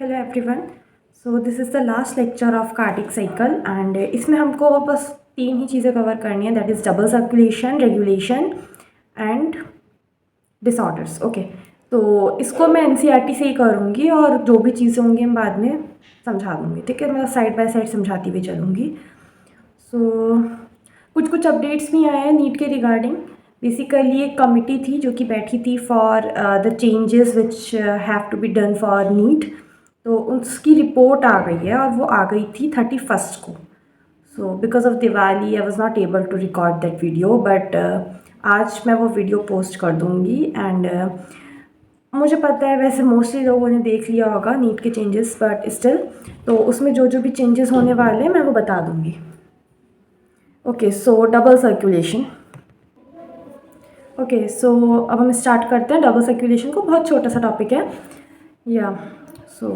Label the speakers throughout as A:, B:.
A: Hello everyone. So this is the last lecture of cardiac cycle and इसमें हमको बस तीन ही चीज़ें कवर करनी है, that is double circulation, regulation and disorders. Okay, तो इसको मैं एनसीईआरटी से ही करूँगी और जो भी चीज़ें होंगी मैं बाद में समझा दूँगी। ठीक है, मैं साइड बाय साइड समझाती हुई चलूँगी। सो कुछ कुछ अपडेट्स भी आए हैं नीट के रिगार्डिंग। बेसिकली एक कमिटी थी जो कि बैठी थी for the changes which have to be done for NEET. तो उसकी रिपोर्ट आ गई है और वो आ गई थी 31st को। So because of Diwali I was not able to record that video, but आज मैं वो वीडियो पोस्ट कर दूँगी। एंड मुझे पता है वैसे मोस्टली लोगों ने देख लिया होगा नीट के चेंजेस, बट स्टिल तो उसमें जो जो भी चेंजेस होने वाले हैं मैं वो बता दूँगी। Okay, so double circulation. Okay, so अब हम स्टार्ट करते हैं डबल सर्कुलेशन को। बहुत छोटा सा टॉपिक है या सो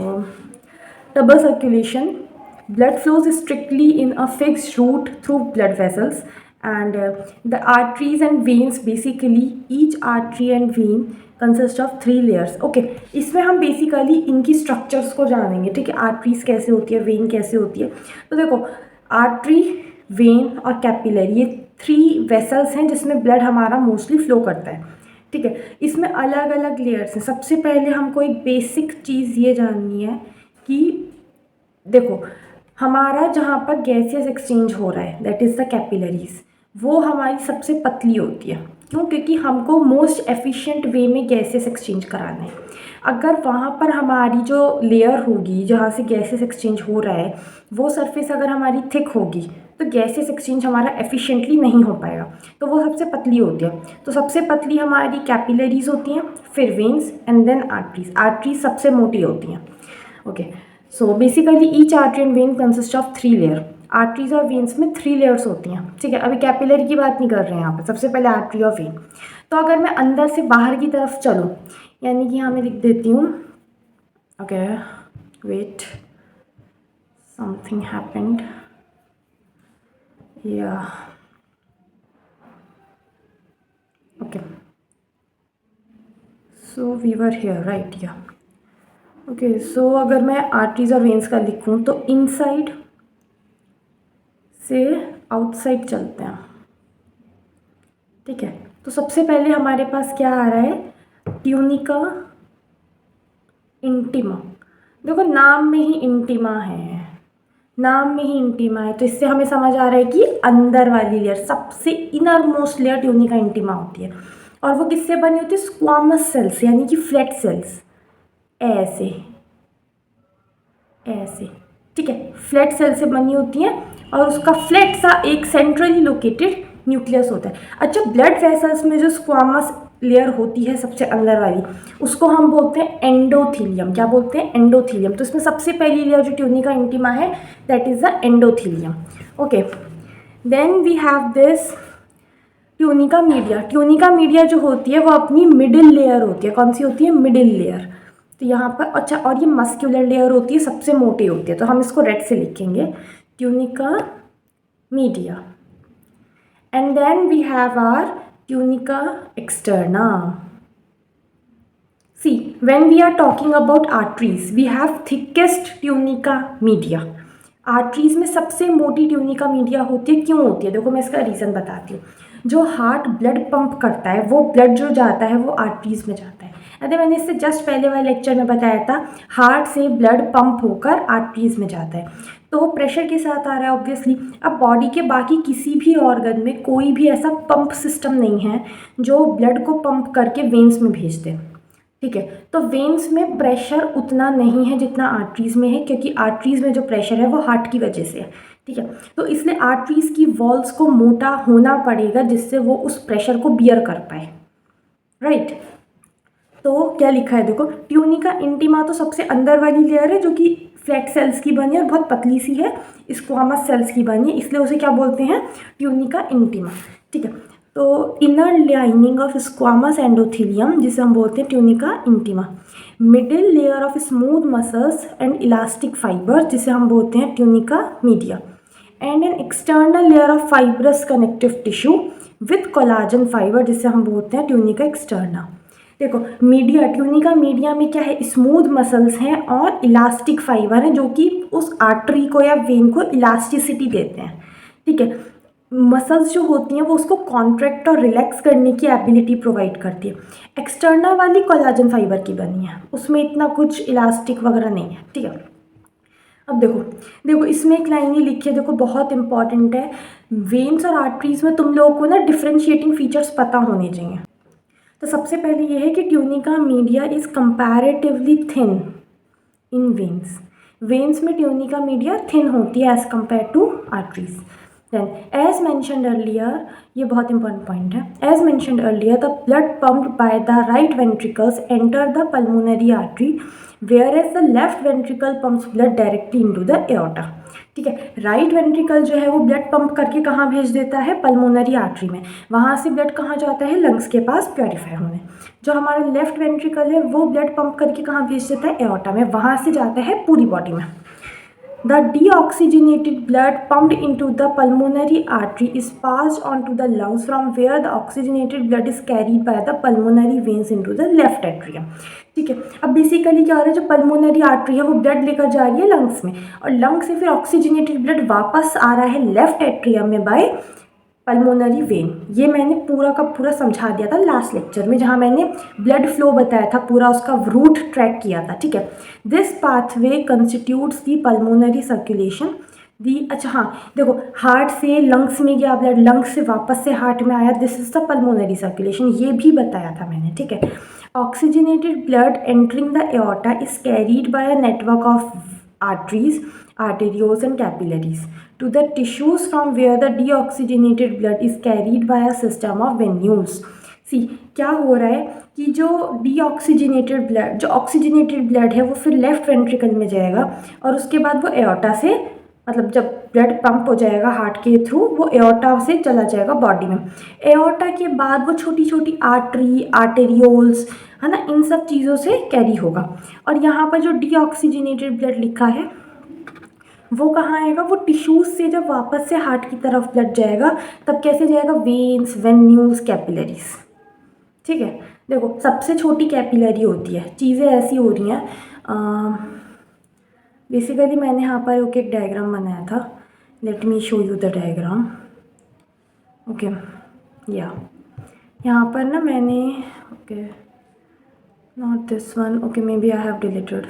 A: double circulation. Blood flows strictly in a fixed route through blood vessels, and the arteries and veins, basically each artery and vein consist of 3 layers. Okay, इसमें हम बेसिकली इनकी स्ट्रक्चर्स को जानेंगे। ठीक है, आर्टरीज कैसे होती है, वेन कैसे होती है। तो देखो, आर्टरी, वेन और कैपिलरी, ये 3 वेसल्स हैं जिसमें ब्लड हमारा मोस्टली फ्लो करता है। ठीक है, इसमें अलग अलग लेयर्स हैं। सबसे पहले हमको एक बेसिक चीज़ ये जाननी है कि देखो, हमारा जहाँ पर गैसियस एक्सचेंज हो रहा है दैट इज़ द कैपिलरीज, वो हमारी सबसे पतली होती है। क्यों? क्योंकि हमको मोस्ट एफिशिएंट वे में गैसियस एक्सचेंज कराना है। अगर वहाँ पर हमारी जो लेयर होगी जहाँ से गैसियस एक्सचेंज हो रहा है, वो सरफेस अगर हमारी थिक होगी तो गैसियस एक्सचेंज हमारा एफिशिएंटली नहीं हो पाएगा, तो वो सबसे पतली होती है। तो सबसे पतली हमारी कैपिलरीज होती हैं, फिर veins and then arteries. Arteries सबसे मोटी होती हैं। Okay, so basically each artery and vein consist of 3 layer. Arteries और वेन्स में 3 लेयर्स होती हैं। ठीक है, अभी कैपिलरी की बात नहीं कर रहे हैं यहाँ पर, सबसे पहले आर्टरी और वेन। तो अगर मैं अंदर से बाहर की तरफ चलूँ, यानी कि यहाँ मैं लिख देती हूँ, ओके वेट, समथिंग हैपेंड या okay, so we were here right या ओके। सो अगर मैं आर्टरीज और वेन्स का लिखूँ तो इनसाइड से आउटसाइड चलते हैं। ठीक है, तो सबसे पहले हमारे पास क्या आ रहा है, ट्यूनिका इंटीमा। देखो, नाम में ही इंटीमा है, नाम में ही इंटीमा है, तो इससे हमें समझ आ रहा है कि अंदर वाली लेयर, सबसे inner most layer tunica intima होती है। और वो किससे बनी होती है? स्क्वामस सेल्स, यानी कि फ्लैट सेल्स, ऐसे ऐसे। ठीक है, फ्लैट सेल से बनी होती हैं और उसका फ्लैट सा एक सेंट्रली लोकेटेड न्यूक्लियस होता है। अच्छा, ब्लड वेसल्स में जो स्क्वामस लेयर होती है सबसे अंदर वाली, उसको हम बोलते हैं एंडोथीलियम। क्या बोलते हैं? एंडोथीलियम। तो इसमें सबसे पहली लेयर जो ट्यूनिका इंटीमा है that is the endothelium. Okay, then we have this tunica media. Tunica media जो होती है वो अपनी मिडिल लेयर होती है। कौन सी होती है? Middle layer. तो यहाँ पर अच्छा, और ये मस्क्यूलर लेयर होती है, सबसे मोटी होती है, तो हम इसको रेड से लिखेंगे, tunica media. And then we have our tunica externa. See, when we are talking about arteries, we have thickest tunica media. Arteries में सबसे मोटी ट्यूनिका मीडिया होती है। क्यों होती है? देखो, मैं इसका रीज़न बताती हूँ। जो हार्ट ब्लड पंप करता है, वो ब्लड जो जाता है वो आर्टरीज में जाता है। अरे, मैंने इससे जस्ट पहले वाले लेक्चर में बताया था, हार्ट से ब्लड पंप होकर आर्टरीज में जाता है, तो वो प्रेशर के साथ आ रहा है ऑब्वियसली। अब बॉडी के बाकी किसी भी ऑर्गन में कोई भी ऐसा पंप सिस्टम नहीं है जो ब्लड को पंप करके वेन्स में भेज दे। ठीक है, तो वेन्स में प्रेशर उतना नहीं है जितना आर्टरीज में है, क्योंकि आर्टरीज में जो प्रेशर है वो हार्ट की वजह से है। ठीक है, तो इसलिए आर्टरीज की वॉल्स को मोटा होना पड़ेगा जिससे वो उस प्रेशर को बियर कर पाए। राइट, तो क्या लिखा है देखो, ट्यूनिका इंटीमा तो सबसे अंदर वाली लेयर है जो कि फ्लैट सेल्स की बनी है और बहुत पतली सी है, स्क्वामस सेल्स की बनी है, इसलिए उसे क्या बोलते हैं? Tunica intima. ठीक है, तो inner lining of squamous endothelium जिसे हम बोलते हैं tunica intima. Middle layer of smooth muscles and elastic fibre जिसे हम बोलते हैं tunica media. And an external layer of fibrous connective tissue with collagen fibre जिसे हम बोलते हैं ट्यूनिका एक्सटर्ना। देखो मीडिया, ट्यूनिका मीडिया में क्या है, स्मूथ मसल्स हैं और इलास्टिक फाइबर हैं जो कि उस आर्टरी को या वेन को इलास्टिसिटी देते हैं। ठीक है, मसल्स जो होती हैं वो उसको कॉन्ट्रैक्ट और रिलैक्स करने की एबिलिटी प्रोवाइड करती है। एक्सटर्नल वाली कोलाजन फाइबर की बनी है, उसमें इतना कुछ इलास्टिक वगैरह नहीं है। ठीक है, अब देखो देखो इसमें एक लाइन ही लिखी है, देखो बहुत इंपॉर्टेंट है। वेन्स और आर्टरीज में तुम लोगों को ना डिफ्रेंशिएटिंग फीचर्स पता होने चाहिए। तो सबसे पहले ये है कि tunica media is comparatively thin in veins. Veins में ट्यूनिका मीडिया थिन होती है as compare to arteries. Then as mentioned earlier, ये बहुत इंपॉर्टेंट पॉइंट है, as mentioned earlier the blood pumped by the right ventricles enter the pulmonary artery whereas the left ventricle pumps blood directly into the aorta। ठीक है, right ventricle जो है वो blood pump करके कहाँ भेज देता है, पल्मोनरी आर्टरी में, वहाँ से ब्लड कहाँ जाता है, लंग्स के पास प्योरीफाई होने। जो हमारा लेफ्ट वेंट्रिकल है वो ब्लड पंप करके कहाँ भेज देता है, एओर्टा में, वहाँ से जाता है पूरी बॉडी में। The deoxygenated blood pumped into the pulmonary artery is passed on to the lungs from where the oxygenated blood is carried by the pulmonary veins into the left atrium। ठीक है, अब बेसिकली क्या हो रहा है, जो pulmonary artery है वो ब्लड लेकर जा रही है लंग्स में, और लंग से फिर ऑक्सीजनेटेड ब्लड वापस आ रहा है लेफ्ट एट्रियम में बाय पल्मोनरी वेन। ये मैंने पूरा का पूरा समझा दिया था लास्ट लेक्चर में, जहाँ मैंने ब्लड फ्लो बताया था, पूरा उसका रूट ट्रैक किया था। ठीक है, this pathway constitutes the pulmonary circulation the. अच्छा हाँ, देखो हार्ट से लंग्स में गया ब्लड, लंग्स से वापस से हार्ट में आया, this is the pulmonary circulation, ये भी बताया था मैंने। ठीक है, oxygenated blood entering the aorta is carried bye a network of arteries, arterioles and capillaries to the tissues from where the deoxygenated blood is carried by a system of venules। सी क्या हो रहा है कि जो डीऑक्सीजनेटेड ब्लड, जो oxygenated blood है वो फिर लेफ्ट वेंट्रिकल में जाएगा, और उसके बाद वो एओर्टा से, मतलब जब ब्लड पंप हो जाएगा हार्ट के थ्रू, वो एओर्टा से चला जाएगा बॉडी में। एओर्टा के बाद वो छोटी छोटी आर्टरी, आर्टेरियोल्स है ना, इन सब चीज़ों से कैरी होगा। और यहाँ पर जो डीऑक्सीजनेटेड ब्लड लिखा है वो कहाँ आएगा, वो टिश्यूज से जब वापस से हार्ट की तरफ ब्लड जाएगा तब कैसे जाएगा, वेन्स, वेन्यूल्स, कैपिलरीज। ठीक है, देखो सबसे छोटी कैपिलरी होती है, चीज़ें ऐसी हो रही हैं। बेसिकली मैंने यहाँ पर एक डायग्राम बनाया था, let me show you the diagram. Okay, या यहाँ पर ना मैंने, okay not this one, okay maybe I have deleted,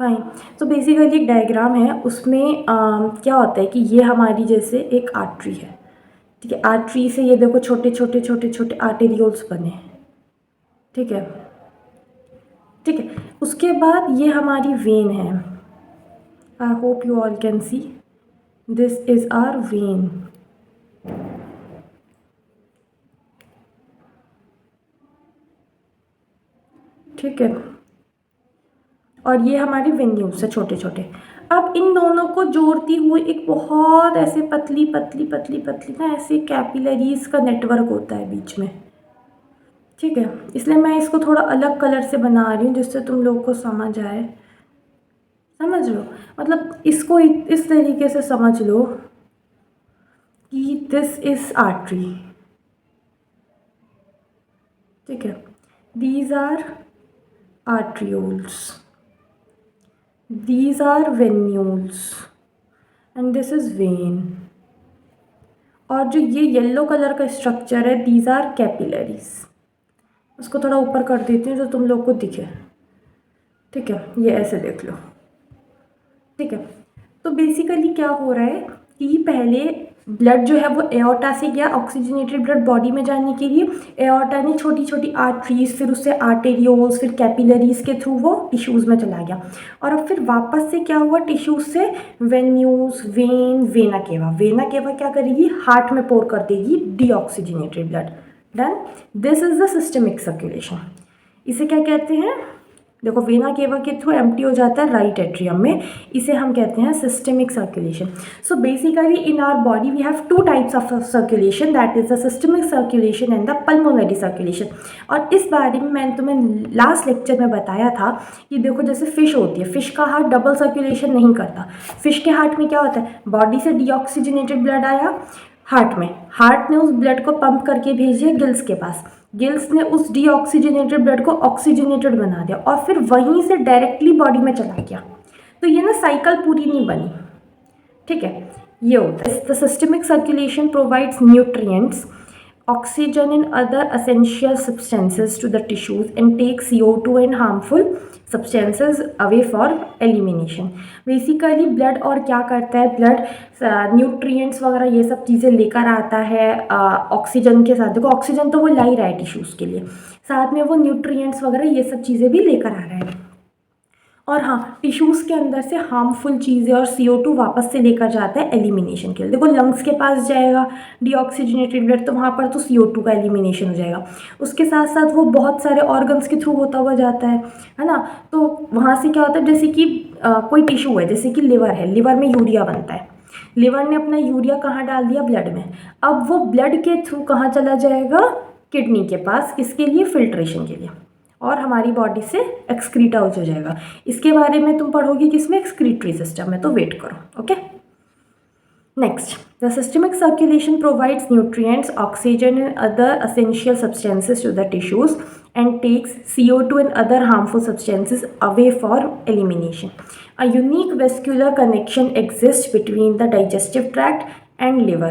A: fine. तो बेसिकली एक डायग्राम है, उसमें क्या होता है कि ये हमारी जैसे एक आर्टरी है। ठीक है, आर्टरी से ये देखो छोटे छोटे छोटे छोटे आर्टेरियोल्स बने। ठीक है, ठीक है, उसके बाद ये हमारी वेन है। I hope you all can see, this is our vein. ठीक है, और ये हमारी वेन्यूल्स है छोटे छोटे। अब इन दोनों को जोड़ती हुई एक बहुत ऐसे पतली पतली पतली पतली ना ऐसे कैपिलरीज का नेटवर्क होता है बीच में। ठीक है, इसलिए मैं इसको थोड़ा अलग कलर से बना रही हूँ जिससे तुम लोग को समझ आए। समझ लो, मतलब इसको इस तरीके से समझ लो कि दिस इज आर्टरी। ठीक है, these are arterioles, these are venules and this is vein। और जो ये येलो कलर का स्ट्रक्चर है, these are capillaries। उसको थोड़ा ऊपर कर देती हूँ जो तुम लोग को दिखे। ठीक है, ये ऐसे देख लो। ठीक है, तो बेसिकली क्या हो रहा है कि पहले ब्लड जो है वो एओर्टा से गया ऑक्सीजनेटेड ब्लड बॉडी में जाने के लिए, एओर्टा ने छोटी छोटी आर्टरीज, फिर उससे आर्टेरियोल्स, फिर कैपिलरीज के थ्रू वो टिश्यूज़ में चला गया, और अब फिर वापस से क्या हुआ, टिश्यूज से venues, when, vena cava. Vena cava क्या करेगी, हार्ट में पोर कर देगी deoxygenated blood. Done, this is the systemic circulation. इसे क्या कहते हैं, देखो वेना केवा के थ्रू एम्प्टी हो जाता है राइट एट्रियम में, इसे हम कहते हैं systemic circulation. So basically in our body we have two types of circulation, that is the systemic circulation and the pulmonary circulation. और इस बारे में मैंने तुम्हें लास्ट लेक्चर में बताया था कि देखो जैसे फिश होती है, फिश का हार्ट डबल सर्कुलेशन नहीं करता। फिश के हार्ट में क्या होता है, बॉडी से डीऑक्सीजनेटेड ब्लड आया हार्ट में, हार्ट ने उस ब्लड को पंप करके भेजिए गिल्स के पास, गिल्स ने उस डीऑक्सीजनेटेड ब्लड को ऑक्सीजनेटेड बना दिया और फिर वहीं से डायरेक्टली बॉडी में चला गया। तो ये ना साइकिल पूरी नहीं बनी, ठीक है। ये होता है the systemic circulation provides nutrients oxygen and other essential substances to the tissues and take CO2 and harmful substances away for elimination। Basically blood और क्या करता है, ब्लड न्यूट्रिएंट्स वगैरह ये सब चीज़ें लेकर आता है ऑक्सीजन के साथ। देखो ऑक्सीजन तो वो ला ही रहा है टिश्यूज़ के लिए, साथ में वो न्यूट्रिएंट्स वगैरह ये सब चीज़ें भी लेकर आ रहा है। और हाँ, टिश्यूज़ के अंदर से हार्मफुल चीज़ें और CO2 वापस से लेकर जाता है एलिमिनेशन के लिए। देखो लंग्स के पास जाएगा डीऑक्सीजनेटेड ब्लड, तो वहाँ पर तो CO2 का एलिमिनेशन हो जाएगा। उसके साथ साथ वो बहुत सारे ऑर्गन्स के थ्रू होता हुआ जाता है ना। तो वहाँ से क्या होता है, जैसे कि कोई टिश्यू है, जैसे कि लिवर है, लिवर में यूरिया बनता है, लिवर ने अपना यूरिया कहाँ डाल दिया, ब्लड में। अब वो ब्लड के थ्रू कहाँ चला जाएगा, किडनी के पास, किसके लिए, फिल्ट्रेशन के लिए, और हमारी बॉडी से एक्सक्रीट आउट हो जाएगा। इसके बारे में तुम पढ़ोगे किसमें, एक्सक्रीटरी सिस्टम में, तो वेट करो। Okay, next, the systemic circulation provides nutrients, oxygen and other essential substances to the tissues and takes CO2 and other harmful substances away for elimination. A unique vascular connection exists between the digestive tract and liver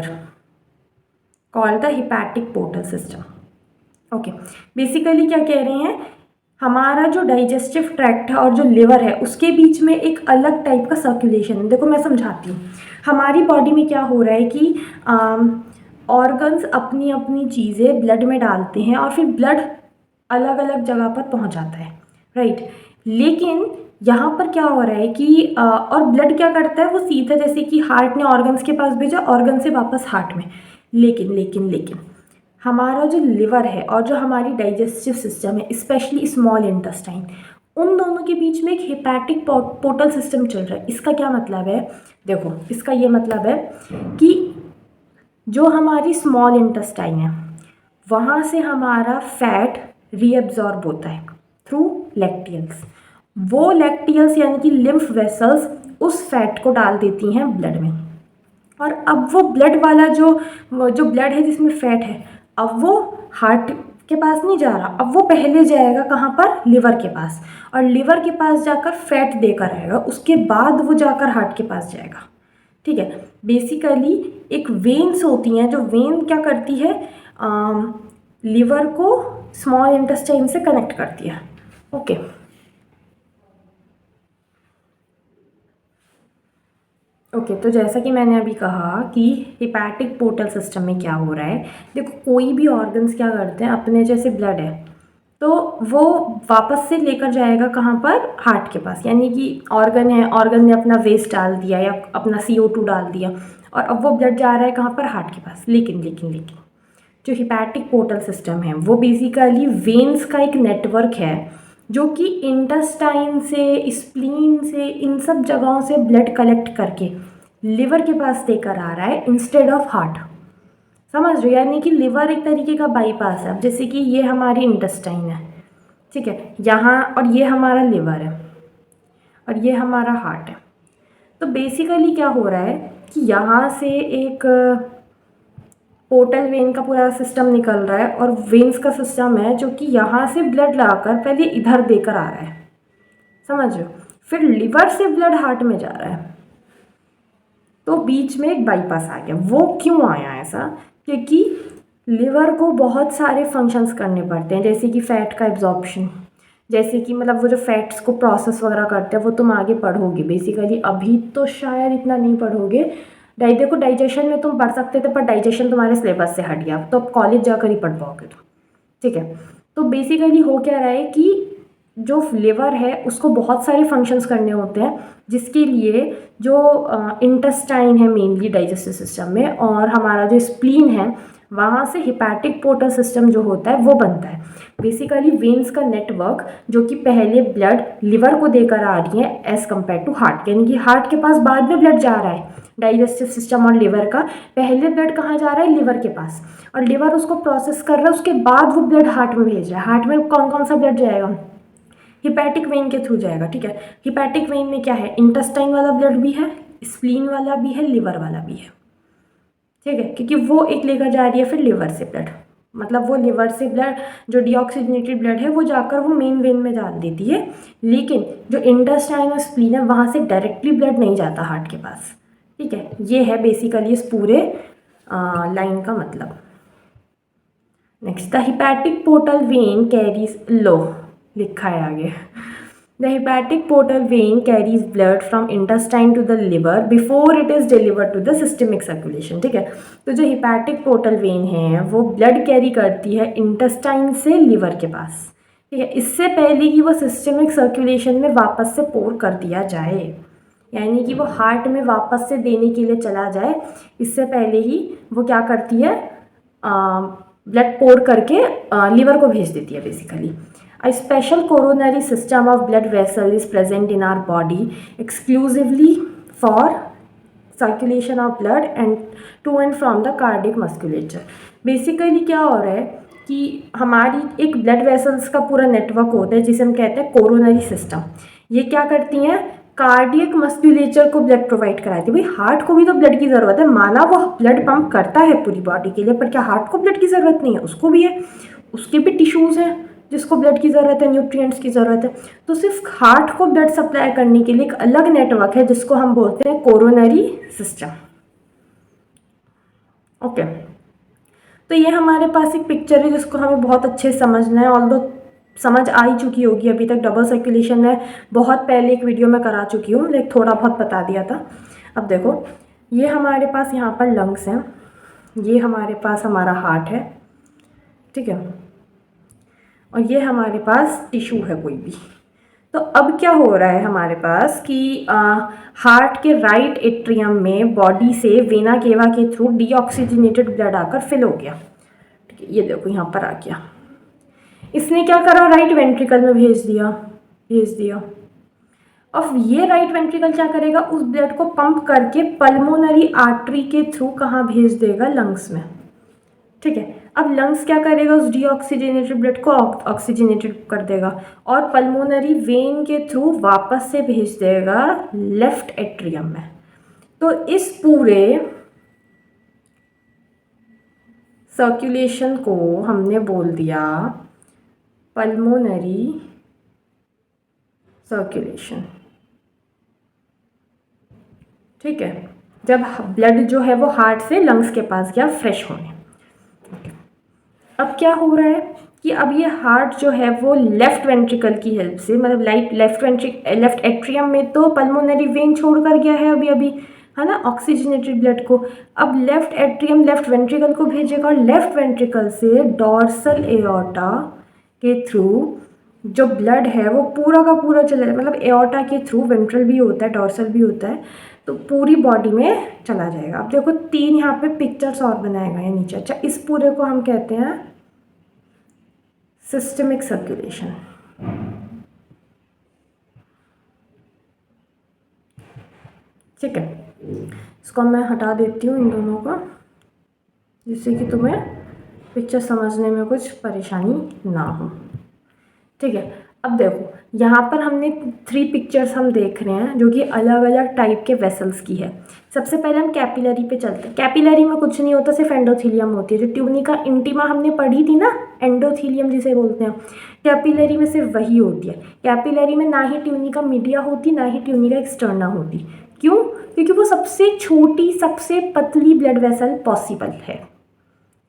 A: called the hepatic portal system. Okay, basically क्या कह रहे हैं, हमारा जो digestive tract है और जो liver है उसके बीच में एक अलग टाइप का सर्कुलेशन है। देखो मैं समझाती हूँ। हमारी बॉडी में क्या हो रहा है कि ऑर्गन्स अपनी अपनी चीज़ें ब्लड में डालते हैं और फिर ब्लड अलग अलग जगह पर पहुँच जाता है, राइट। लेकिन यहाँ पर क्या हो रहा है कि और ब्लड क्या करता है, वो सीधा जैसे कि हार्ट ने ऑर्गन्स के पास भेजा, ऑर्गन से वापस हार्ट में। लेकिन हमारा जो लिवर है और जो हमारी डाइजेस्टिव सिस्टम है, स्पेशली स्मॉल इंटेस्टाइन, उन दोनों के बीच में एक हेपैटिक पोर्टल सिस्टम चल रहा है। इसका क्या मतलब है, देखो इसका ये मतलब है कि जो हमारी स्मॉल इंटेस्टाइन है वहाँ से हमारा फैट रीअब्जॉर्ब होता है थ्रू लैक्टियल्स। वो लैक्टियल्स यानी कि लिम्फ वेसल्स उस फैट को डाल देती हैं ब्लड में, और अब वो ब्लड वाला जो ब्लड है जिसमें फैट है, अब वो हार्ट के पास नहीं जा रहा, अब वो पहले जाएगा कहाँ पर, लिवर के पास, और लिवर के पास जाकर फैट देकर आएगा, उसके बाद वो जाकर हार्ट के पास जाएगा, ठीक है। बेसिकली एक वेन्स होती हैं, जो वेन क्या करती है, लिवर को स्मॉल इंटेस्टाइन से कनेक्ट करती है। ओके, तो जैसा कि मैंने अभी कहा कि हिपैटिक पोर्टल सिस्टम में क्या हो रहा है, देखो कोई भी ऑर्गन्स क्या करते हैं, अपने जैसे ब्लड है तो वो वापस से लेकर जाएगा कहाँ पर, हार्ट के पास। यानी कि ऑर्गन है, ऑर्गन ने अपना वेस्ट डाल दिया या अपना CO2 डाल दिया, और अब वो ब्लड जा रहा है कहाँ पर, हार्ट के पास। लेकिन जो हिपैटिक पोर्टल सिस्टम है वो बेसिकली वेन्स का एक नेटवर्क है जो कि इंटेस्टाइन से, स्प्लीन से, इन सब जगहों से ब्लड कलेक्ट करके लिवर के पास देकर आ रहा है इंस्टेड ऑफ हार्ट। समझ रहे हो, यानी कि लिवर एक तरीके का बाईपास है। अब जैसे कि ये हमारी इंटेस्टाइन है, ठीक है, यहाँ, और ये हमारा लिवर है और ये हमारा हार्ट है। तो बेसिकली क्या हो रहा है कि यहाँ से एक पोर्टल वेन का पूरा सिस्टम निकल रहा है, और वेन्स का सिस्टम है जो कि यहाँ से ब्लड लाकर पहले इधर देकर आ रहा है, समझ रहे हो, फिर लिवर से ब्लड हार्ट में जा रहा है। तो बीच में एक बाईपास आ गया। वो क्यों आया ऐसा, क्योंकि लिवर को बहुत सारे फंक्शंस करने पड़ते हैं, जैसे कि फ़ैट का एब्जॉर्प्शन, जैसे कि मतलब वो जो फैट्स को प्रोसेस वगैरह करते हैं, वो तुम आगे पढ़ोगे। बेसिकली अभी तो शायद इतना नहीं पढ़ोगे। देखो डाइजेशन में तुम पढ़ सकते थे, पर डाइजेशन तुम्हारे सिलेबस से हट गया, तो अब कॉलेज जाकर ही पढ़ पाओगे तुम, ठीक है। तो बेसिकली हो क्या रहा है कि जो लिवर है उसको बहुत सारे फंक्शंस करने होते हैं, जिसके लिए जो इंटेस्टाइन है मेनली डाइजेस्टिव सिस्टम में, और हमारा जो स्प्लीन है वहाँ से हिपैटिक पोर्टल सिस्टम जो होता है वो बनता है। बेसिकली वेन्स का नेटवर्क जो कि पहले ब्लड लिवर को देकर आ रही है एज़ कम्पेयर टू हार्ट, यानी कि हार्ट के पास बाद में ब्लड जा रहा है। डाइजेस्टिव सिस्टम और लिवर का पहले ब्लड कहाँ जा रहा है, लिवर के पास, और लिवर उसको प्रोसेस कर रहा है, उसके बाद वो ब्लड हार्ट में भेज रहा है। हार्ट में कौन कौन सा ब्लड जाएगा, हिपैटिक वेन के थ्रू जाएगा, ठीक है। हिपैटिक वेन में क्या है, इंटेस्टाइन वाला ब्लड भी है, स्प्लीन वाला भी है, लिवर वाला भी है, ठीक है, क्योंकि वो एक लेकर जा रही है फिर लिवर से ब्लड। मतलब वो लिवर से ब्लड, जो डीऑक्सीजनेटेड ब्लड है वो जाकर वो मेन वेन में डाल देती है, लेकिन जो इंटेस्टाइन और स्प्लीन है वहाँ से डायरेक्टली ब्लड नहीं जाता हार्ट के पास। ठीक है, ये है बेसिकली इस पूरे लाइन का मतलब। Next, the hepatic portal vein carries, लो लिखा है आगे, the hepatic portal vein carries blood from intestine to the liver before it is delivered to the systemic circulation. ठीक है, तो जो हिपैटिक पोर्टल वेन है वो ब्लड कैरी करती है इंटेस्टाइन से लिवर के पास। ठीक है, इससे पहले कि वो सिस्टमिक सर्कुलेशन में वापस से पोर कर दिया जाए, यानी कि वो हार्ट में वापस से देने के लिए चला जाए, इससे पहले ही वो क्या करती है, ब्लड पोर करके लिवर को भेज देती है basically. A special coronary system of blood vessel is present in our body exclusively for circulation of blood and to and from the cardiac musculature. Basically क्या हो रहा है कि हमारी एक ब्लड वेसल्स का पूरा नेटवर्क होता है जिसे हम कहते हैं कोरोनरी सिस्टम। ये क्या करती हैं, कार्डियक मस्कुलेचर को ब्लड प्रोवाइड कराती है। भाई हार्ट को भी तो ब्लड की ज़रूरत है, माना वो ब्लड पंप करता है पूरी बॉडी के लिए, पर क्या हार्ट को ब्लड की ज़रूरत नहीं है? उसको भी है, उसके भी टिश्यूज़ हैं जिसको ब्लड की ज़रूरत है, न्यूट्रिएंट्स की ज़रूरत है। तो सिर्फ हार्ट को ब्लड सप्लाई करने के लिए एक अलग नेटवर्क है जिसको हम बोलते हैं कोरोनरी सिस्टम। ओके, तो ये हमारे पास एक पिक्चर है जिसको हमें बहुत अच्छे से समझना है, ऑल्दो समझ आ ही चुकी होगी अभी तक। डबल सर्कुलेशन में बहुत पहले एक वीडियो में करा चुकी हूँ, लाइक थोड़ा बहुत बता दिया था। अब देखो, ये हमारे पास यहाँ पर लंग्स हैं, ये हमारे पास हमारा हार्ट है, ठीक है, और ये हमारे पास टिश्यू है कोई भी। तो अब क्या हो रहा है हमारे पास कि हार्ट के राइट एट्रियम में बॉडी से वेना केवा के थ्रू डीऑक्सीजनेटेड ब्लड आकर फिल हो गया। ठीक है, ये देखो यहाँ पर आ गया। इसने क्या करा, राइट वेंट्रिकल में भेज दिया। अब ये राइट वेंट्रिकल क्या करेगा, उस ब्लड को पंप करके पल्मोनरी आर्टरी के थ्रू कहाँ भेज देगा, लंग्स में। ठीक है, अब लंग्स क्या करेगा, उस डीऑक्सीजनेटेड ब्लड को ऑक्सीजनेटेड कर देगा और पल्मोनरी वेन के थ्रू वापस से भेज देगा लेफ्ट एट्रियम में। तो इस पूरे सर्कुलेशन को हमने बोल दिया पल्मोनरी सर्कुलेशन। ठीक है, जब ब्लड जो है वो हार्ट से लंग्स के पास गया फ्रेश होने। अब क्या हो रहा है कि अब ये हार्ट जो है वो लेफ़्ट वेंट्रिकल की हेल्प से, मतलब लेफ़्ट एट्रियम में तो पल्मोनरी वेन छोड़ कर गया है अभी है ना ऑक्सीजनेटेड ब्लड को। अब लेफ़्ट एट्रियम लेफ़्ट वेंट्रिकल को भेजेगा और लेफ़्ट वेंट्रिकल से डॉर्सल एओर्टा के थ्रू जो ब्लड है वो पूरा का पूरा चला जाए, मतलब एओर्टा के थ्रू, वेंट्रल भी होता है डॉर्सल भी होता है, तो पूरी बॉडी में चला जाएगा। अब देखो 3 यहाँ पे पिक्चर्स और बनाए गए हैं नीचे। अच्छा, इस पूरे को हम कहते हैं सिस्टमिक सर्कुलेशन। ठीक है, इसको मैं हटा देती हूँ इन दोनों का, जिससे कि तुम्हें पिक्चर समझने में कुछ परेशानी ना हो। ठीक है, अब देखो यहाँ पर हमने 3 पिक्चर्स हम देख रहे हैं जो कि अलग अलग टाइप के वेसल्स की है। सबसे पहले हम कैपिलरी पे चलते हैं। कैपिलरी में कुछ नहीं होता, सिर्फ एंडोथीलियम होती है। जो ट्यूनिका इंटीमा हमने पढ़ी थी ना, एंडोथीलियम जिसे बोलते हैं, कैपिलरी में सिर्फ वही होती है। कैपिलरी में ना ही ट्यूनिका मीडिया होती, ना ही ट्यूनिका एक्सटर्ना होती। क्यों? क्योंकि वो सबसे छोटी, सबसे पतली ब्लड वेसल पॉसिबल है।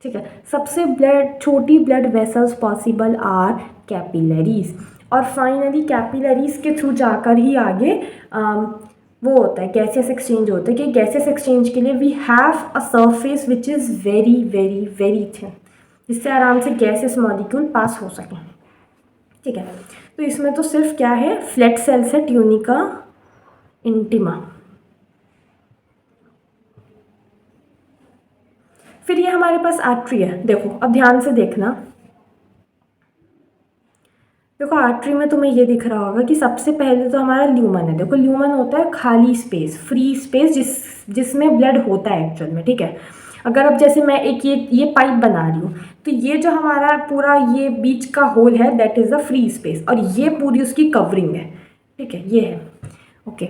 A: ठीक है, सबसे छोटी blood vessels possible are capillaries. और फाइनली कैपिलरीज के थ्रू जाकर ही आगे वो होता है गैसियस एक्सचेंज होता है। कि गैसियस एक्सचेंज के लिए we have a surface which is very very very thin, जिससे आराम से गैसियस मॉलिक्यूल पास हो सकें। ठीक है, तो इसमें तो सिर्फ क्या है, फ्लैट सेल्स है, ट्यूनिका इंटीमा। फिर ये हमारे पास आर्टरी है। देखो अब ध्यान से देखना, देखो आर्टरी में तुम्हें ये दिख रहा होगा कि सबसे पहले तो हमारा ल्यूमन है। देखो ल्यूमन होता है खाली स्पेस, फ्री स्पेस, जिसमें ब्लड होता है एक्चुअल में। ठीक है, अगर अब जैसे मैं एक ये पाइप बना रही हूँ, तो ये जो हमारा पूरा ये बीच का होल है that is a free space, और ये पूरी उसकी कवरिंग है। ठीक है, ये है। ओके,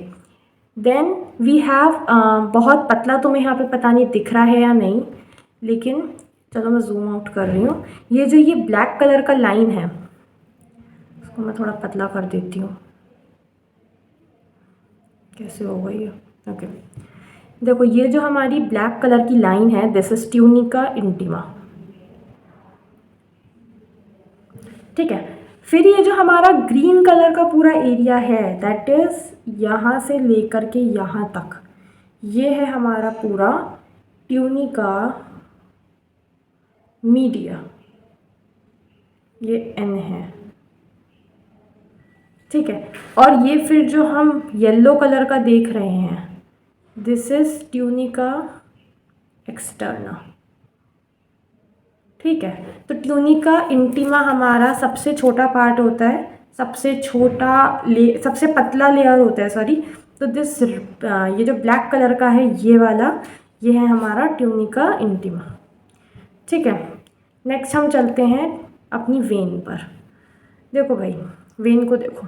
A: देन वी हैव बहुत पतला, तुम्हें यहाँ पे पता नहीं दिख रहा है या नहीं, लेकिन चलो मैं जूम आउट कर रही हूँ। ये जो ये ब्लैक कलर का लाइन है, इसको मैं थोड़ा पतला कर देती हूँ। कैसे होगा ये? ओके, देखो ये जो हमारी ब्लैक कलर की लाइन है, दिस इज ट्यूनिका इंटीमा। ठीक है, फिर ये जो हमारा ग्रीन कलर का पूरा एरिया है, दैट इज यहाँ से लेकर के यहाँ तक, ये है हमारा पूरा ट्यूनिका मीडिया, ये एन है। ठीक है, और ये फिर जो हम येलो कलर का देख रहे हैं, दिस इज ट्यूनिका एक्सटर्ना। ठीक है, तो ट्यूनिका इंटीमा हमारा सबसे छोटा पार्ट होता है, सबसे पतला लेयर होता है, सॉरी। तो ये जो ब्लैक कलर का है, ये वाला, ये है हमारा ट्यूनिका इंटीमा। ठीक है, नेक्स्ट हम चलते हैं अपनी वेन पर। देखो भाई, वेन को देखो,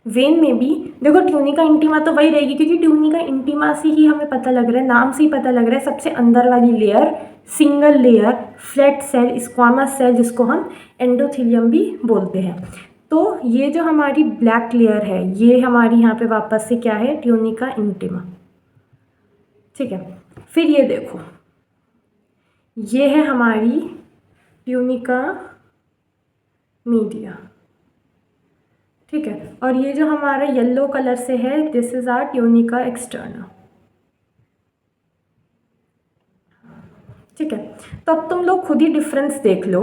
A: वेन में भी देखो ट्यूनिका इंटीमा तो वही रहेगी, क्योंकि ट्यूनिका इंटीमा से ही हमें पता लग रहा है, नाम से ही पता लग रहा है, सबसे अंदर वाली layer, single layer, flat cell, squamous cell, जिसको हम एंडोथेलियम भी बोलते हैं। तो ये जो हमारी ब्लैक लेयर है, ये हमारी यहाँ पे वापस से क्या है, ट्यूनिका इंटीमा। ठीक है, फिर ये देखो, ये है हमारी ट्यूनिका मीडिया। ठीक है, और ये जो हमारा येलो कलर से है, this is are tunica externa. ठीक है, तो अब तुम लोग खुद ही डिफरेंस देख लो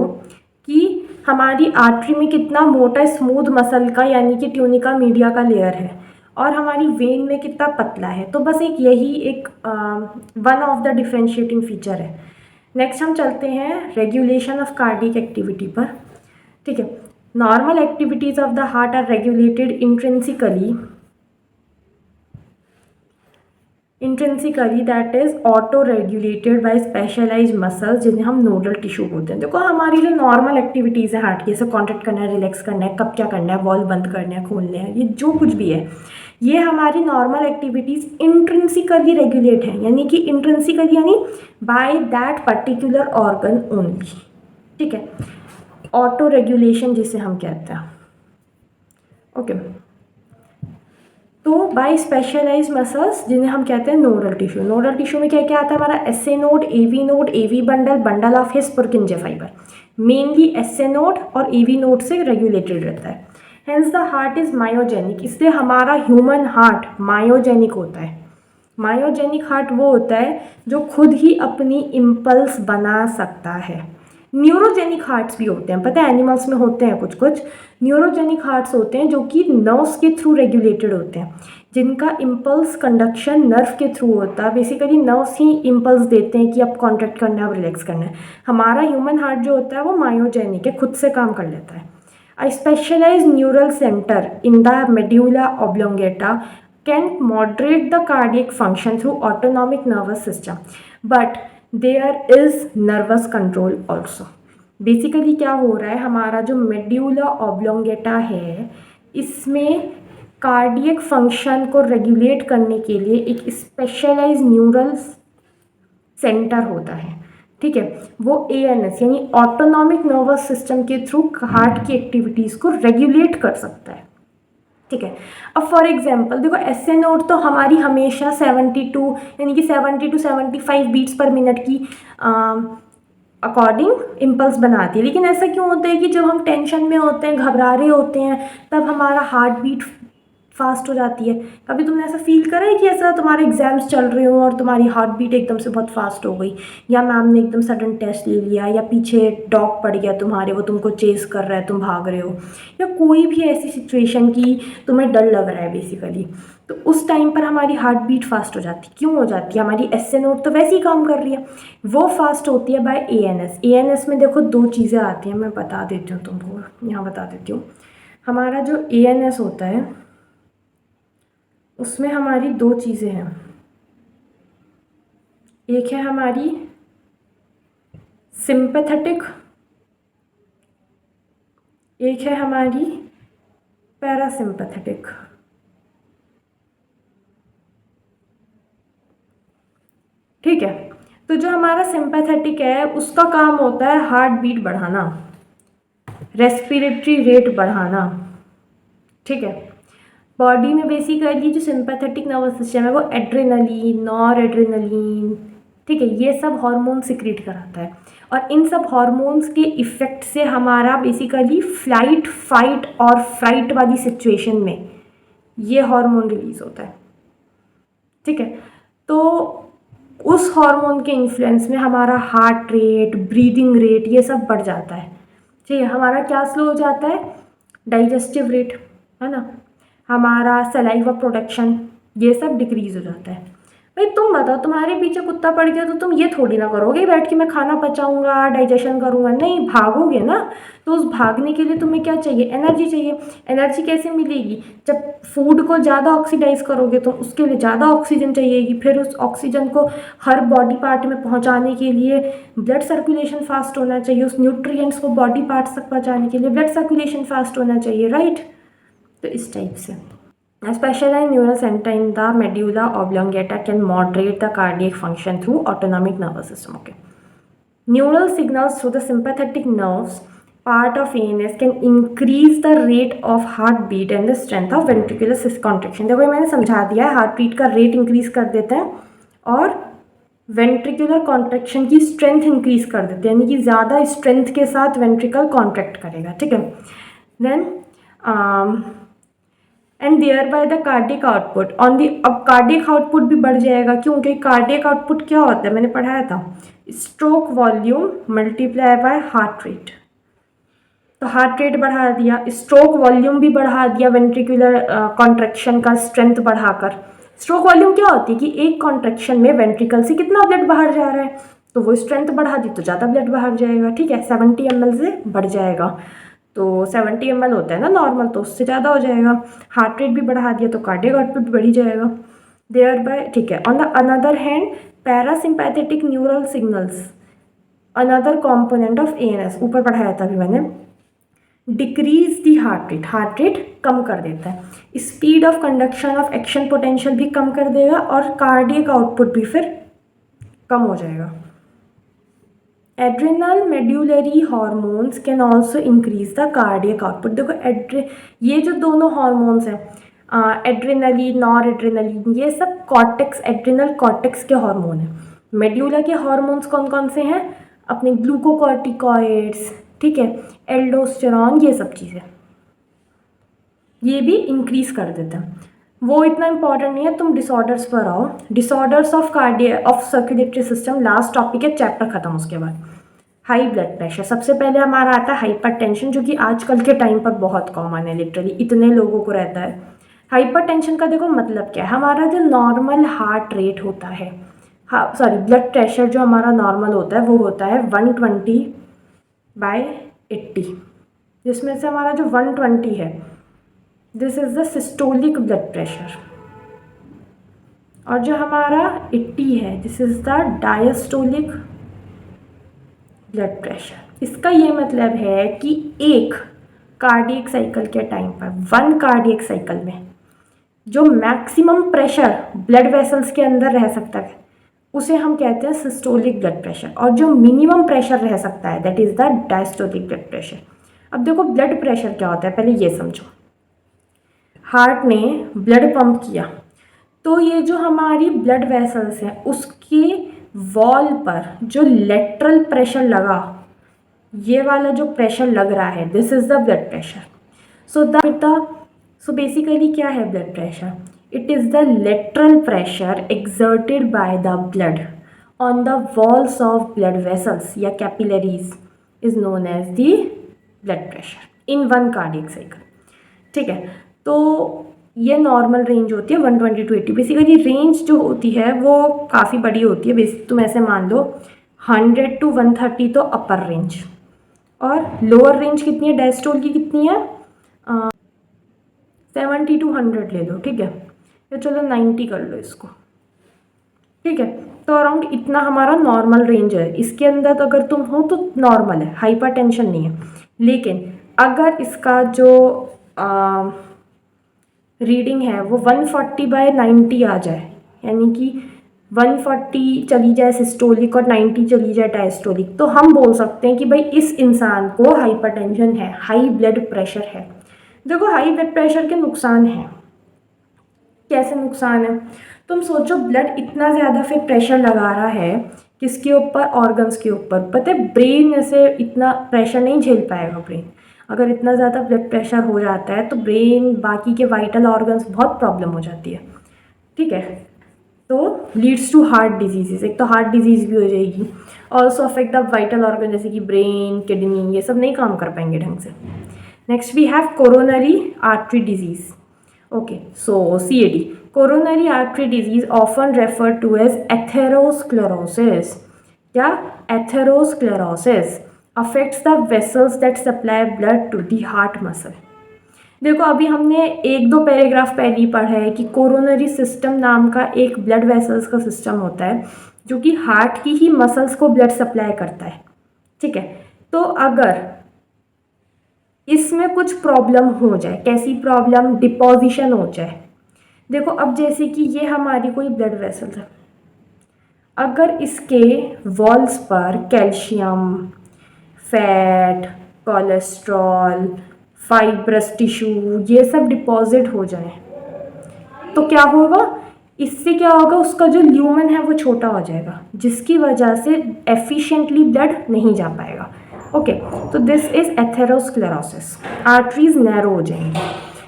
A: कि हमारी आर्टरी में कितना मोटा स्मूथ मसल का, यानी कि ट्यूनिका मीडिया का लेयर है, और हमारी वेन में कितना पतला है। तो बस एक यही एक one of the differentiating feature है। नेक्स्ट हम चलते हैं रेगुलेशन ऑफ कार्डियक एक्टिविटी पर। ठीक है, normal activities of the heart are regulated intrinsically, that is auto regulated by specialized muscles, जिन्हें हम नोडल टिश्यू बोलते हैं। देखो हमारी जो नॉर्मल एक्टिविटीज़ है हार्ट की, जैसे कॉन्ट्रैक्ट करना है, रिलैक्स करना है, कब क्या करना है, वॉल्व बंद करना है, खोलने हैं, ये जो कुछ भी है, ये हमारी नॉर्मल एक्टिविटीज़ इंट्रिंसिकली रेगुलेट है, यानी कि इंट्रिंसिकली यानी by that particular organ only. ठीक है, ऑटो रेगुलेशन जिसे हम कहते हैं। ओके, तो बाय स्पेशलाइज मसल्स, जिन्हें हम कहते हैं नोडल टिश्यू। नोडल टिश्यू में क्या क्या आता है हमारा, SA node, AV bundle, bundle of His, Purkinje fibre. Mainly SA node और एवी नोड से रेगुलेटेड रहता है। Hence the heart is myogenic, इसलिए हमारा ह्यूमन हार्ट मायोजेनिक होता है। मायोजेनिक हार्ट वो होता है जो खुद ही अपनी इम्पल्स बना सकता है। न्यूरोजेनिक हार्ट्स भी होते हैं, पता है एनिमल्स में होते हैं कुछ कुछ न्यूरोजेनिक हार्ट्स होते हैं, जो कि नर्व्स के थ्रू रेगुलेटेड होते हैं, जिनका इम्पल्स कंडक्शन नर्व के थ्रू होता है। बेसिकली नर्व्स ही इम्पल्स देते हैं कि अब कॉन्ट्रैक्ट करना है, अब रिलैक्स करना है। हमारा ह्यूमन हार्ट जो होता है वो मायोजेनिक है, खुद से काम कर लेता है। A specialized neural center in the medulla oblongata can moderate the cardiac function through autonomic nervous system, but there is nervous control also. Basically क्या हो रहा है, हमारा जो मेड्यूला ऑब्लोंगेटा है, इसमें कार्डियक फंक्शन को रेगुलेट करने के लिए एक स्पेशलाइज न्यूरल सेंटर होता है। ठीक है, वो एएनएस यानी ऑटोनॉमिक नर्वस सिस्टम के थ्रू हार्ट की एक्टिविटीज़ को रेगुलेट कर सकता है। ठीक है, अब फॉर एग्जांपल देखो, एसए नोड तो हमारी हमेशा 72 यानी कि 70 to 75 बीट्स पर मिनट की अकॉर्डिंग इम्पल्स बनाती है। लेकिन ऐसा क्यों होता है कि जब हम टेंशन में होते हैं, घबरा रहे होते हैं, तब हमारा हार्ट बीट फास्ट हो जाती है। कभी तुमने ऐसा फील करा है कि ऐसा तुम्हारे एग्जाम्स चल रहे हो और तुम्हारी हार्ट बीट एकदम से बहुत फास्ट हो गई, या मैम ने एकदम सडन टेस्ट ले लिया, या पीछे डॉग पड़ गया तुम्हारे, वो तुमको चेस कर रहा है, तुम भाग रहे हो, या कोई भी ऐसी सिचुएशन की तुम्हें डर लग रहा है बेसिकली, तो उस टाइम पर हमारी हार्ट बीट फास्ट हो जाती है। क्यों हो जाती है, हमारी एसए नोड तो वैसे ही काम कर रही है, वो फास्ट होती है बाय एएनएस। एएनएस में देखो दो चीज़ें आती हैं, मैं बता देती हूँ तुमको, यहाँ बता देती हूँ। हमारा जो एएनएस होता है उसमें हमारी दो चीज़ें हैं, एक है हमारी सिंपैथेटिक, एक है हमारी पैरासिम्पैथेटिक। ठीक है। तो जो हमारा सिंपैथेटिक है उसका काम होता है हार्ट बीट बढ़ाना, रेस्पिरेटरी रेट बढ़ाना, ठीक है। बॉडी में बेसिकली जो सिंपैथेटिक नर्वस सिस्टम है वो एड्रेनलिन, नॉर एड्रेनलिन, ठीक है, ये सब हार्मोन सिक्रीट कराता है। और इन सब हार्मोन्स के इफ़ेक्ट से हमारा बेसिकली फ्लाइट, फाइट और फ्राइट वाली सिचुएशन में ये हार्मोन रिलीज होता है, ठीक है। तो उस हार्मोन के इन्फ्लुएंस में हमारा हार्ट रेट, ब्रीदिंग रेट ये सब बढ़ जाता है, ठीक है। हमारा क्या स्लो हो जाता है, डाइजेस्टिव रेट, है ना, हमारा सलाइवा प्रोडक्शन ये सब डिक्रीज हो जाता है। भाई तुम बताओ, तुम्हारे पीछे कुत्ता पड़ गया तो तुम ये थोड़ी ना करोगे बैठ के मैं खाना पचाऊंगा, डाइजेशन करूंगा, नहीं, भागोगे ना। तो उस भागने के लिए तुम्हें क्या चाहिए, एनर्जी चाहिए। एनर्जी कैसे मिलेगी, जब फूड को ज़्यादा ऑक्सीडाइज करोगे तो उसके लिए ज़्यादा ऑक्सीजन चाहिएगी, फिर उस ऑक्सीजन को हर बॉडी पार्ट में पहुँचाने के लिए ब्लड सर्कुलेशन फास्ट होना चाहिए, उस न्यूट्रिएंट्स को बॉडी पार्ट्स तक पहुँचाने के लिए ब्लड सर्कुलेशन फास्ट होना चाहिए, राइट। तो इस टाइप से a specialized neural center in the medulla oblongata can moderate the cardiac function through autonomic nervous system. Okay. Neural signals through the sympathetic nerves part of ANS can increase the rate of heartbeat and the strength of ventricular contraction. देखो मैंने समझा दिया है, heart beat का rate increase कर देते हैं और वेंट्रिकुलर कॉन्ट्रैक्शन की स्ट्रेंथ इंक्रीज कर देते हैं, यानी कि ज़्यादा स्ट्रेंथ के साथ वेंट्रिकल कॉन्ट्रैक्ट करेगा, ठीक है। Then and there by the cardiac output on the, अब कार्डियक आउटपुट भी बढ़ जाएगा, क्योंकि कार्डियक आउटपुट क्या होता है, मैंने पढ़ाया था, stroke volume multiply by heart rate. तो हार्ट रेट बढ़ा दिया, स्ट्रोक वॉल्यूम भी बढ़ा दिया, वेंट्रिकुलर कॉन्ट्रैक्शन का स्ट्रेंथ बढ़ाकर। स्ट्रोक वॉल्यूम क्या होती है कि एक कॉन्ट्रैक्शन में वेंट्रिकल से कितना ब्लड बाहर जा रहा है, तो वो स्ट्रेंथ बढ़ा दी तो ज़्यादा ब्लड बाहर जाएगा, ठीक है, 70 ml से बढ़ जाएगा। तो 70 ml होता है ना नॉर्मल, तो उससे ज़्यादा हो जाएगा। हार्ट रेट भी बढ़ा दिया तो कार्डियक आउटपुट भी बढ़ ही जाएगा, देयर बाय, ठीक है। On the another hand parasympathetic neural signals, another component of ANS, ऊपर पढ़ाया था अभी मैंने, डिक्रीज दी हार्ट रेट कम कर देता है, speed of conduction of action potential भी कम कर देगा और कार्डियक आउटपुट भी फिर कम हो जाएगा। Adrenal medullary hormones can also increase the cardiac output. देखो ये जो दोनों हॉर्मोन्स हैं, एड्रेनलिन, नॉर एड्रेनलिन, ये सब कॉर्टेक्स, एड्रेनल कॉर्टेक्स के हार्मोन हैं। मेड्यूला के हार्मोन्स कौन कौन से हैं, अपने ग्लूकोकॉर्टिकॉइड्स, ठीक है, एल्डोस्टेरॉन, ये सब चीज़ें ये भी इंक्रीज कर देते हैं। वो इतना इंपॉर्टेंट नहीं है, तुम डिसऑर्डर्स पर आओ। Disorders of cardiac of circulatory system last topic है, चैप्टर खत्म। उसके बाद हाई ब्लड प्रेशर, सबसे पहले हमारा आता है हाइपरटेंशन, जो कि आजकल के टाइम पर बहुत कॉमन है, लिटरली इतने लोगों को रहता है। हाइपरटेंशन का देखो मतलब क्या है, हमारा जो नॉर्मल हार्ट रेट होता है, हाँ सॉरी, ब्लड प्रेशर जो हमारा नॉर्मल होता है वो होता है 120/80, जिसमें से हमारा जो 120 है this is the systolic blood pressure, और जो हमारा 80 है this is the diastolic blood pressure. इसका ये मतलब है कि एक कार्डियक साइकिल के टाइम पर, वन कार्डियक साइकिल में जो मैक्सिमम प्रेशर ब्लड वेसल्स के अंदर रह सकता है उसे हम कहते हैं सिस्टोलिक ब्लड प्रेशर, और जो मिनिमम प्रेशर रह सकता है that is the diastolic blood pressure. अब देखो ब्लड प्रेशर क्या होता है, पहले ये समझो। हार्ट ने ब्लड पंप किया तो ये जो हमारी ब्लड वेसल्स हैं उसके वॉल पर जो लेटरल प्रेशर लगा, ये वाला जो प्रेशर लग रहा है this is the blood pressure. So basically क्या है blood pressure, it is the lateral pressure exerted by the blood on the walls of blood vessels या capillaries is known as the blood pressure in one cardiac cycle, ठीक है। तो ये normal range होती है 120 to 80। Basically range जो होती है वो काफ़ी बड़ी होती है, बेसिक तुम ऐसे मान लो 100 to 130 तो अपर रेंज, और लोअर रेंज कितनी है, डायस्टोल की कितनी है, 70 to 100 ले लो, ठीक है, या चलो 90 कर लो इसको, ठीक है। तो अराउंड इतना हमारा नॉर्मल रेंज है, इसके अंदर तो अगर तुम हो तो नॉर्मल है, हाइपरटेंशन नहीं है। लेकिन अगर इसका जो रीडिंग है वो 140/90 आ जाए, यानी कि 140 चली जाए सिस्टोलिक और 90 चली जाए डायस्टोलिक, तो हम बोल सकते हैं कि भाई इस इंसान को हाइपरटेंशन है, हाई ब्लड प्रेशर है। देखो हाई ब्लड प्रेशर के नुकसान हैं। कैसे नुकसान है? तुम सोचो, ब्लड इतना ज़्यादा फिर प्रेशर लगा रहा है किसके ऊपर? ऑर्गन्स के ऊपर। पता है ब्रेन ऐसे इतना प्रेशर नहीं झेल पाएगा। ब्रेन अगर इतना ज़्यादा ब्लड प्रेशर हो जाता है तो ब्रेन, बाकी के वाइटल ऑर्गन्स बहुत प्रॉब्लम हो जाती है। ठीक है, तो लीड्स टू हार्ट डिजीजेज, एक तो हार्ट डिजीज़ भी हो जाएगी, also affect the vital organ जैसे कि ब्रेन, किडनी, ये सब नहीं काम कर पाएंगे ढंग से। Next we have coronary artery disease. Okay, so CAD, coronary artery disease often referred to as atherosclerosis. क्या? Atherosclerosis affects the vessels that supply blood to the heart muscle. देखो अभी हमने एक दो पैराग्राफ पहले ही पढ़ा है कि कोरोनरी सिस्टम नाम का एक ब्लड वेसल्स का सिस्टम होता है जो कि हार्ट की ही मसल्स को ब्लड सप्लाई करता है। ठीक है, तो अगर इसमें कुछ प्रॉब्लम हो जाए, कैसी प्रॉब्लम? डिपोजिशन हो जाए। देखो अब जैसे कि ये हमारी कोई ब्लड वेसल है, अगर इसके वॉल्स पर calcium, fat, cholesterol, fibrous tissue ये सब डिपॉजिट हो जाए तो क्या होगा? इससे क्या होगा? उसका जो ल्यूमेन है वो छोटा हो जाएगा, जिसकी वजह से एफिशिएंटली ब्लड नहीं जा पाएगा। ओके, तो this is atherosclerosis, arteries narrow हो जाएंगी।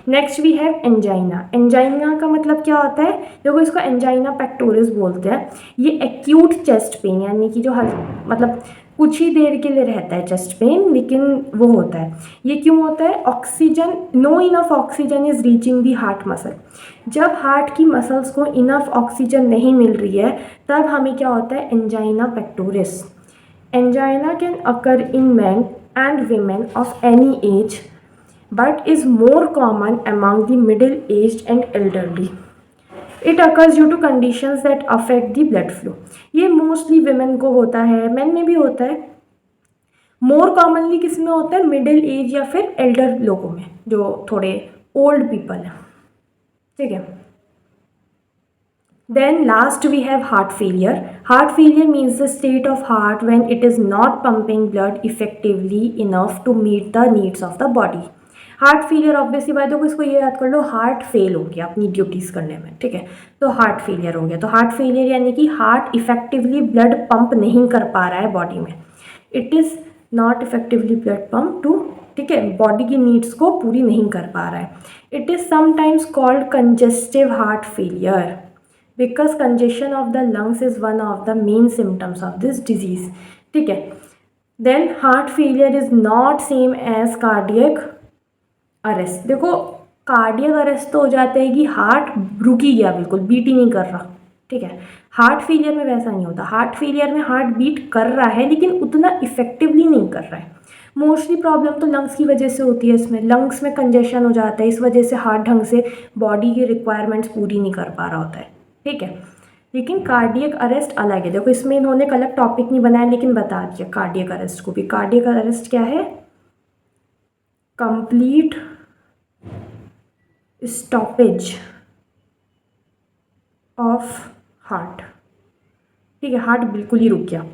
A: Next we have angina. Angina का मतलब क्या होता है? देखो इसको एंजाइना पेक्टोरिस बोलते हैं। ये एक्यूट चेस्ट पेन, यानी कि जो मतलब कुछ ही देर के लिए रहता है चेस्ट पेन, लेकिन वो होता है। ये क्यों होता है? Oxygen, no enough oxygen is reaching the heart muscle. जब हार्ट की मसल्स को इनफ ऑक्सीजन नहीं मिल रही है तब हमें क्या होता है? Angina pectoris. Angina can occur in men and women of any age, but is more common among the middle-aged and elderly. It occurs due to conditions that affect the blood flow. ये mostly women को होता है, men में भी होता है। More commonly किस में होता है? मिडिल एज या फिर एल्डर लोगों में, जो थोड़े ओल्ड पीपल हैं। ठीक है, then last we have heart failure. Heart failure means the state of heart when it is not pumping blood effectively enough to meet the needs of the body. Heart failure obviously बात है, इसको ये याद कर लो, heart fail हो गया अपनी duties करने में। ठीक है, तो हार्ट फेलियर हो गया। तो हार्ट फेलियर यानी कि हार्ट इफेक्टिवली ब्लड पंप नहीं कर पा रहा है बॉडी में। It is not effectively blood pump to, ठीक है, बॉडी की नीड्स को पूरी नहीं कर पा रहा है। It is sometimes called congestive heart failure because congestion of the lungs is one of the main symptoms of this disease. ठीक है, then heart failure is not same as cardiac arrest. देखो कार्डियक अरेस्ट तो हो जाता है कि heart रुक ही गया, बिल्कुल बीट ही नहीं कर रहा। ठीक है, हार्ट फेलियर में वैसा नहीं होता। हार्ट फेलियर में हार्ट बीट कर रहा है लेकिन उतना इफेक्टिवली नहीं कर रहा है। मोस्टली प्रॉब्लम तो लंग्स की वजह से होती है। इसमें लंग्स में कंजेशन हो जाता है, इस वजह से हार्ट ढंग से बॉडी की रिक्वायरमेंट्स पूरी नहीं कर पा रहा होता है। ठीक है, लेकिन कार्डियक अरेस्ट अलग है। देखो इसमें इन्होंने एक अलग टॉपिक नहीं बनाया लेकिन बता दिया कार्डियक अरेस्ट को भी। कार्डियक अरेस्ट क्या है? Complete stoppage of heart. ठीक है, हार्ट बिल्कुल ही रुक गया।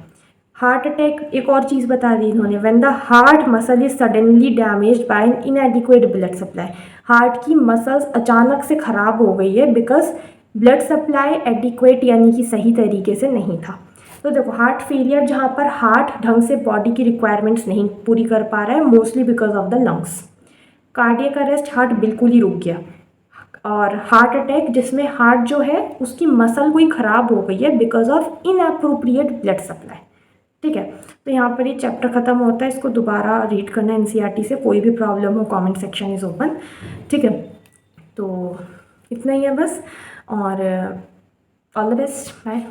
A: हार्ट अटैक एक और चीज़ बता दी इन्होंने, when the heart muscle is suddenly damaged by an inadequate blood supply. Heart की मसल्स अचानक से ख़राब हो गई है बिकॉज ब्लड सप्लाई एडिक्वेट यानी कि सही तरीके से नहीं था। तो देखो हार्ट फेलियर जहाँ पर हार्ट ढंग से बॉडी की रिक्वायरमेंट्स नहीं पूरी कर पा रहा है, mostly because of the lungs. Cardiac arrest, heart बिल्कुल ही रुक गया। और हार्ट अटैक जिसमें हार्ट जो है उसकी मसल कोई ख़राब हो गई है because of inappropriate blood supply. ठीक है, तो यहाँ पर ये चैप्टर ख़त्म होता है। इसको दोबारा रीड करना NCERT से। कोई भी प्रॉब्लम हो कमेंट सेक्शन इज़ ओपन। ठीक है, तो इतना ही है बस, और ऑल द बेस्ट, बाय।